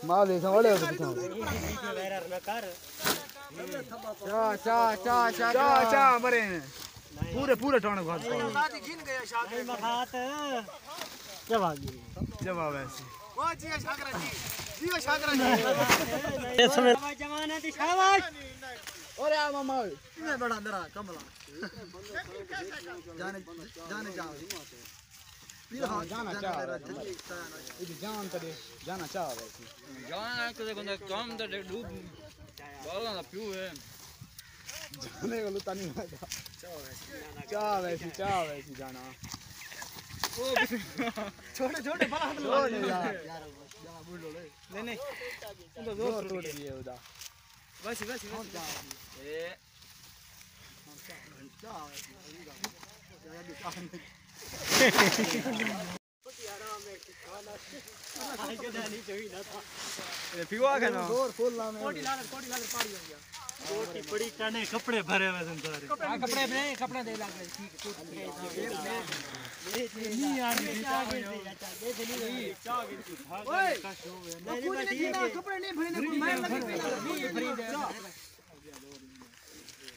मां देखा बड़े हो तो चा मरे पूरे टोन को जवाब ऐसे वो जिया शाकरा जी जमाना दी शाबाश अरे आ मामा ये बड़ा अंदर कमला जाने जाओ जाना चाह जान करे जाना चाह वैसे जाना कदे बंदा काम तो डूब बाला ना पियो है जाने को लुता नहीं लगा चाह वैसे जाना ओ छोटे बड़ा छोड़ यार नहीं तो जोर तोड़ दिए उदा बस ए पिवा का ना जोर फुल ना कोटी लाल पाड़ी हो गया कोटी बड़ी काने कपड़े भरे हुए हैं सारे हां कपड़े दे लग रहे ठीक नहीं यार दे ओए कपड़े नहीं भरे मैं लगी फ्री दे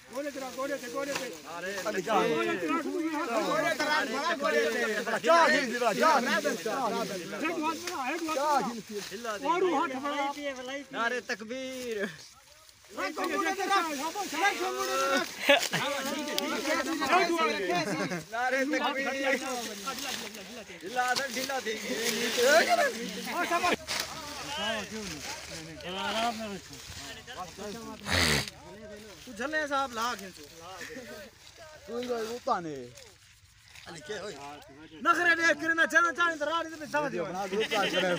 गोले पे अरे नारे तकबीर नारे तकबीर ढीला थी तू झले साहब ला खींचो तू उताने अली के होय नखरे देख करना चना चाहे तो रात में समझ बना दो का करे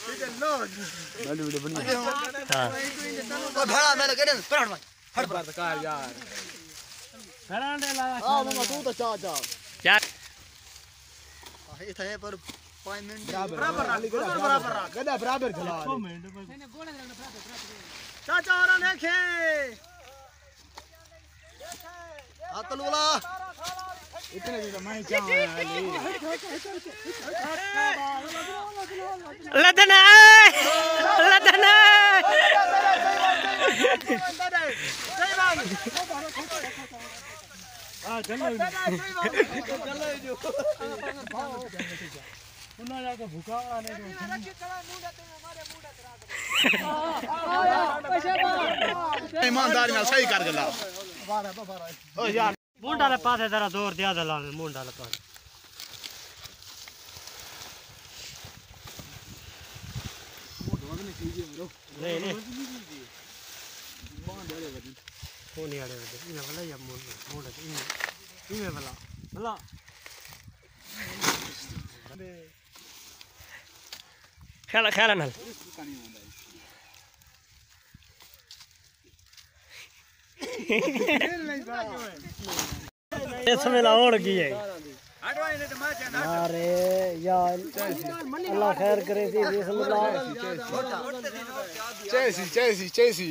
ठीक है लो वीडियो बनी हां ओ भड़ा मैंने करे हट भाई हट बात कर यार भड़ा दे ला हां मामा तू तो चा क्या ये थे पर 5 मिनट बराबर गदा बराबर चला मैंने बोला बराबर चाचा और देखे आतलूला इतने दिन मैं क्या लदना हां चलो पुन्हा जाके भूखा आने दो ईमानदारी में सही कर गला ओ यार मुंडा ले पास है जरा जोर दिया दला मुंडा ले पास नहीं कौन यार ये वाला या मुंडा ये वाला खेला ना समय लाओड़ की है अरे यार अल्लाह खैर करे थी चेसी